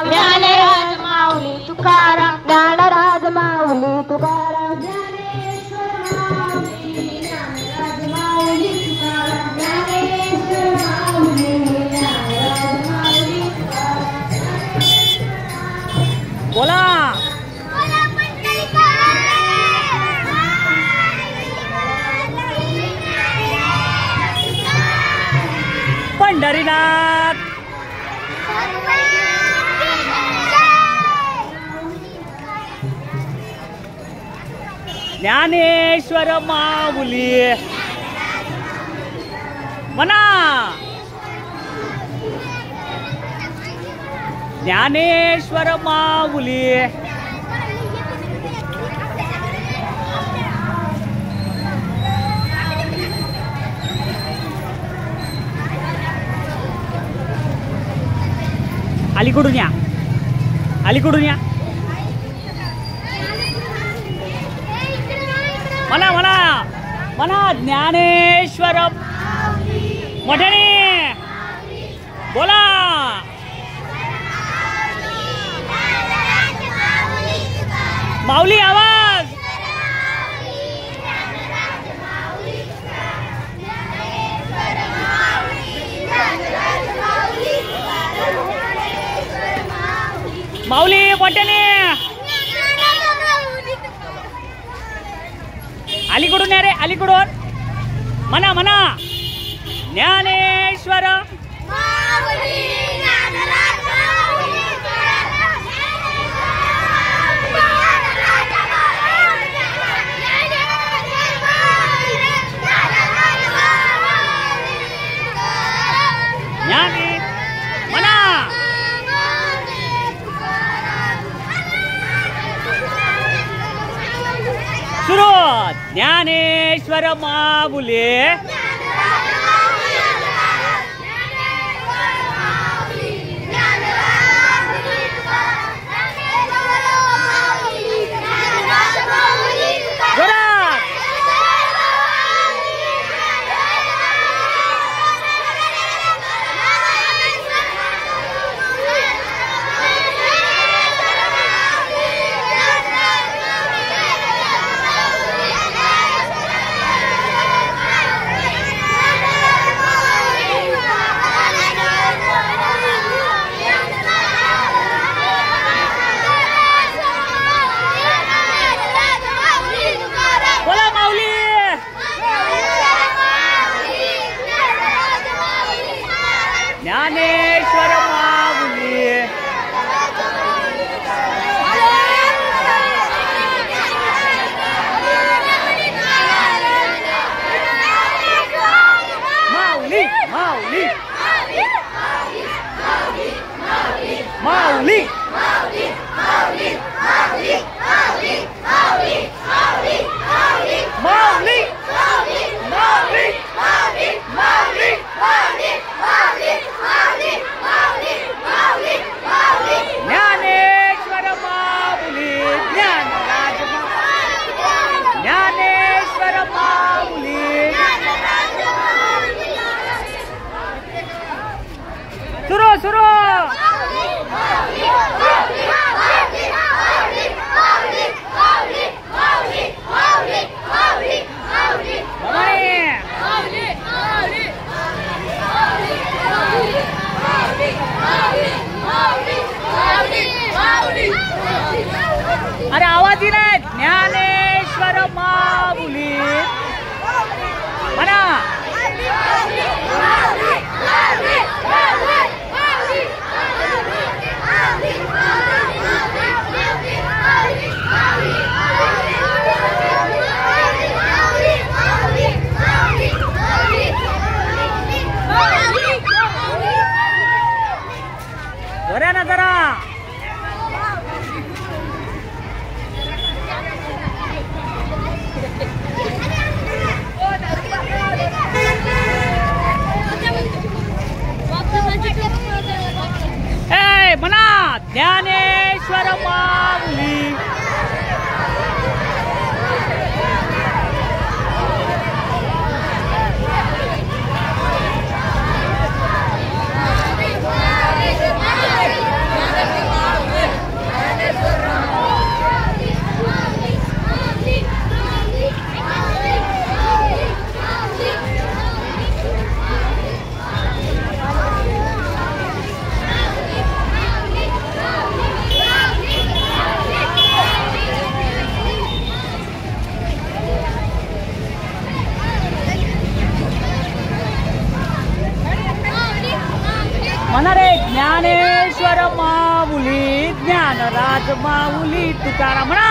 ज्ञानराज माऊली तुकाराम, ज्ञानराज माऊली तुकाराम, ज्ञानेश्वर माऊली, ज्ञानराज माऊली तुकाराम, ज्ञानेश्वर माऊली, ज्ञानराज माऊली तुकाराम. बोला पंढरीनाथ. ज्ञानेश्वर माऊली म्हणा, ज्ञानेश्वर माऊली. अलीकडून या, अलीकडून या. म्हणा म्हणा म्हणा ज्ञानेश्वर मोठ्याने बोला. माऊली आवाज. माऊली मोठ्याने अलीकडून या रे, अलीकडून. म्हणा म्हणा ज्ञानेश्वर ज्ञाने म्हणा. सुरू ज्ञानेश्वर माऊली. ज्ञानेश्वर माऊली. माऊली माऊली माऊली ज्ञानेश्वर माऊली. ज्ञानेश्वर माऊली. सुरू सुरू. अरे आवाज ही नाही. ज्ञानेश्वर माऊली म्हणा. बऱ्या ना जरा. म्हणा ज्ञानेश्वर माऊली. ज्ञानेश्वर माऊली ज्ञानराज माऊली तुकाराम म्हणा